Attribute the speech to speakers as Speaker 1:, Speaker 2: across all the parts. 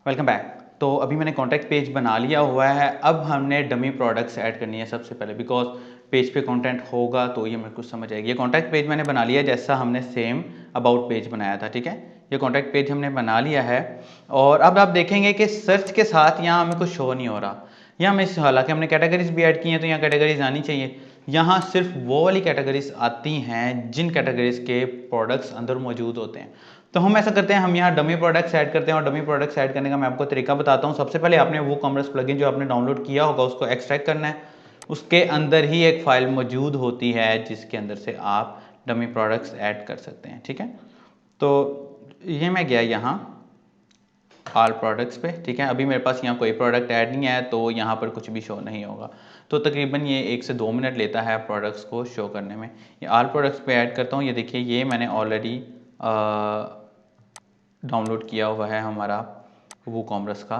Speaker 1: Welcome back. तो अभी मैंने कॉन्टैक्ट पेज बना लिया हुआ है। अब हमने डमी प्रोडक्ट्स ऐड करनी है सबसे पहले, बिकॉज पेज पे कंटेंट होगा तो ये मेरे को समझ आएगी। ये कॉन्टैक्ट पेज मैंने बना लिया जैसा हमने सेम अबाउट पेज बनाया था, ठीक है। ये कॉन्टैक्ट पेज हमने बना लिया है और अब आप देखेंगे कि सर्च के साथ यहाँ हमें कुछ शो नहीं हो रहा। यहाँ हमें, हालांकि हमने कैटेगरीज भी ऐड की हैं तो यहाँ कैटेगरीज आनी चाहिए। यहाँ सिर्फ वो वाली कैटेगरीज आती हैं जिन कैटेगरीज के प्रोडक्ट्स अंदर मौजूद होते हैं। तो हम ऐसा करते हैं, हम यहाँ डमी प्रोडक्ट्स ऐड करते हैं और डमी प्रोडक्ट्स ऐड करने का मैं आपको तरीका बताता हूँ। सबसे पहले आपने वो कॉमर्स प्लगइन जो आपने डाउनलोड किया होगा उसको एक्सट्रैक्ट करना है। उसके अंदर ही एक फाइल मौजूद होती है जिसके अंदर से आप डमी प्रोडक्ट्स ऐड कर सकते हैं, ठीक है। तो ये मैं गया यहाँ ऑल प्रोडक्ट्स पे, ठीक है। अभी मेरे पास यहाँ कोई प्रोडक्ट ऐड नहीं है तो यहाँ पर कुछ भी शो नहीं होगा। तो तकरीबन ये 1 से 2 मिनट लेता है प्रोडक्ट्स को शो करने में। ये ऑल प्रोडक्ट्स पे ऐड करता हूँ। ये देखिए, ये मैंने ऑलरेडी डाउनलोड किया हुआ है हमारा वूकॉमर्स का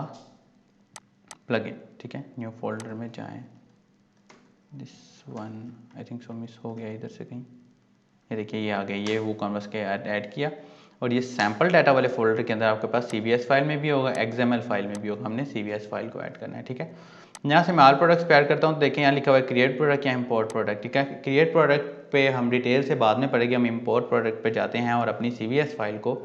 Speaker 1: प्लगइन, ठीक है। न्यू फोल्डर में जाएं, this one I think so miss हो गया इधर से कहीं। ये देखिए, ये आ गया, ये वूकॉमर्स के ऐड किया। और ये सैम्पल डाटा वाले फोल्डर के अंदर आपके पास CVS फाइल में भी होगा, XML फाइल में भी होगा। हमने CVS फाइल को ऐड करना है, ठीक है। यहाँ से मैं ऑल प्रोडक्ट्स पे ऐड करता हूँ। तो देखें यहाँ लिखा हुआ है क्रिएट प्रोडक्ट या इम्पोर्ट प्रोडक्ट, ठीक है। क्रिएट प्रोडक्ट पे हम डिटेल से बाद में पढ़ेंगे। हम इम्पोर्ट प्रोडक्ट पे जाते हैं और अपनी CVS फाइल को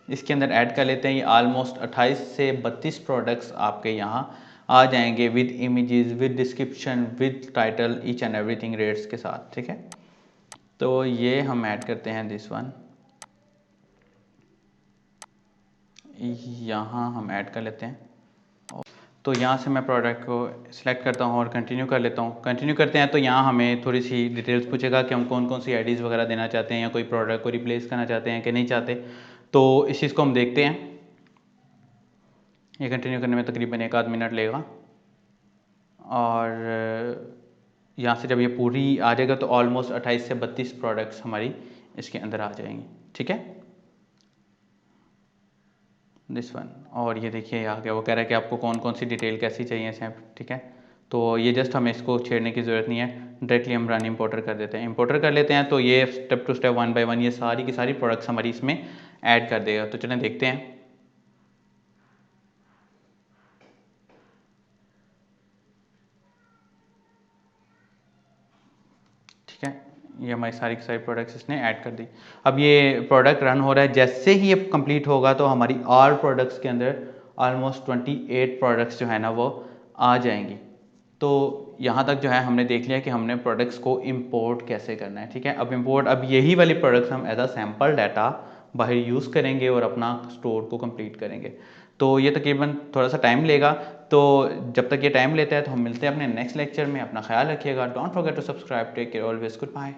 Speaker 1: इसके अंदर ऐड कर लेते हैं। ये ऑलमोस्ट 28 से 32 प्रोडक्ट्स आपके यहाँ आ जाएंगे with images, with description, with title, each and everything rates के साथ, ठीक है। तो ये हम ऐड करते हैं दिस वन, यहाँ हम ऐड कर लेते हैं। तो यहाँ से मैं प्रोडक्ट को सिलेक्ट करता हूँ और कंटिन्यू कर लेता हूँ। कंटिन्यू करते हैं तो यहाँ हमें थोड़ी सी डिटेल्स पूछेगा कि हम कौन कौन सी आईडीज़ वगैरह देना चाहते हैं या कोई प्रोडक्ट को रिप्लेस करना चाहते हैं कि नहीं चाहते। तो इस चीज़ को हम देखते हैं। ये कंटिन्यू करने में तकरीबन 1 आध मिनट लेगा और यहाँ से जब ये पूरी आ जाएगा तो ऑलमोस्ट 28 से 32 प्रोडक्ट्स हमारी इसके अंदर आ जाएंगे, ठीक है। दिस वन, और ये देखिए आ गया। वो कह रहा है कि आपको कौन कौन सी डिटेल कैसी चाहिए सैम, ठीक है। तो ये जस्ट हमें इसको छेड़ने की ज़रूरत नहीं है, डायरेक्टली हम रन इंपोर्टर कर देते हैं। इंपोर्टर कर लेते हैं तो ये स्टेप टू स्टेप 1 बाय 1 ये सारी की सारी प्रोडक्ट्स हमारी इसमें ऐड कर देगा। तो चलें देखते हैं। ठीक है, ये हमारी सारी की सारी प्रोडक्ट्स इसने ऐड कर दी। अब ये प्रोडक्ट रन हो रहा है। जैसे ही ये कंप्लीट होगा तो हमारी ऑल प्रोडक्ट्स के अंदर ऑलमोस्ट 28 प्रोडक्ट्स जो है ना वो आ जाएंगी। तो यहाँ तक जो है हमने देख लिया कि हमने प्रोडक्ट्स को इंपोर्ट कैसे करना है, ठीक है। अब यही वाली प्रोडक्ट्स हम एज अ सैम्पल डाटा बाहर यूज़ करेंगे और अपना स्टोर को कंप्लीट करेंगे। तो ये तकरीबन थोड़ा सा टाइम लेगा। तो जब तक ये टाइम लेता है तो हम मिलते हैं अपने नेक्स्ट लेक्चर में। अपना ख्याल रखिएगा। Don't forget to subscribe. Take care, always, good bye.